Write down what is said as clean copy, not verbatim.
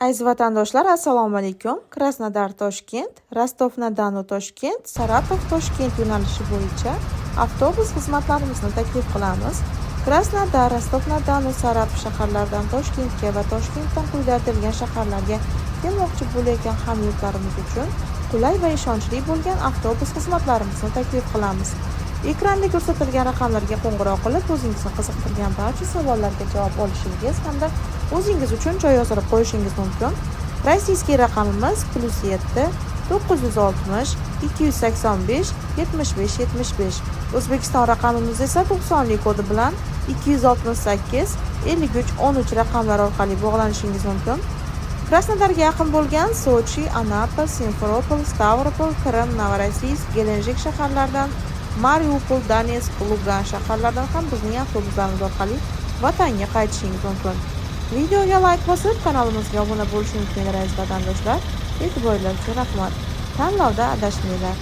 Aziz vatandoshlar, assalomu alaykum. Krasnodar Toshkent, Rostov-na-Donu Toshkent, Saratov Toshkent yo'nalishi bo'yicha avtobus xizmatlarimizni taklif qilamiz. Krasnodar, Rostov-na-Donu, Saratov shaharlaridan Toshkentga va Toshkentdan quyida aytilgan shaharlarga kelmoqchi bo'layotgan hamyurtlarimiz uchun qulay va ishonchli bo'lgan avtobus xizmatlarimizni taklif qilamiz. Ekranda ko'rsatilgan raqamlarga qo'ng'iroq qilib, o'zingizni qiziqtirgan barcha savollarga javob olishingiz hamda o'zingiz uchun joy yozib qo'yishingiz mumkin. Rossiyskiy raqamimiz +7 960 285 75 75. O'zbekiston raqamimiz esa 90lik kodi bilan 268 53 13 raqamlari orqali bog'lanishingiz mumkin. Krasnodarga yaqin bo'lgan Sochi, Anapa, Simferopol, Stavropol, Qrim, Novorossiysk, Gelenjik shaharlaridan, Mariupol, Donetsk, Lugan shaharlaridan ham bizning avtobuslarimiz orqali vatanga qaytishingiz mumkin. Videoga like bosib, kanalimizga obuna bo'lishingizni unutmanglar aziz vatandoshlar. E'tiboringiz uchun rahmat. Tanlovda adashmanglar.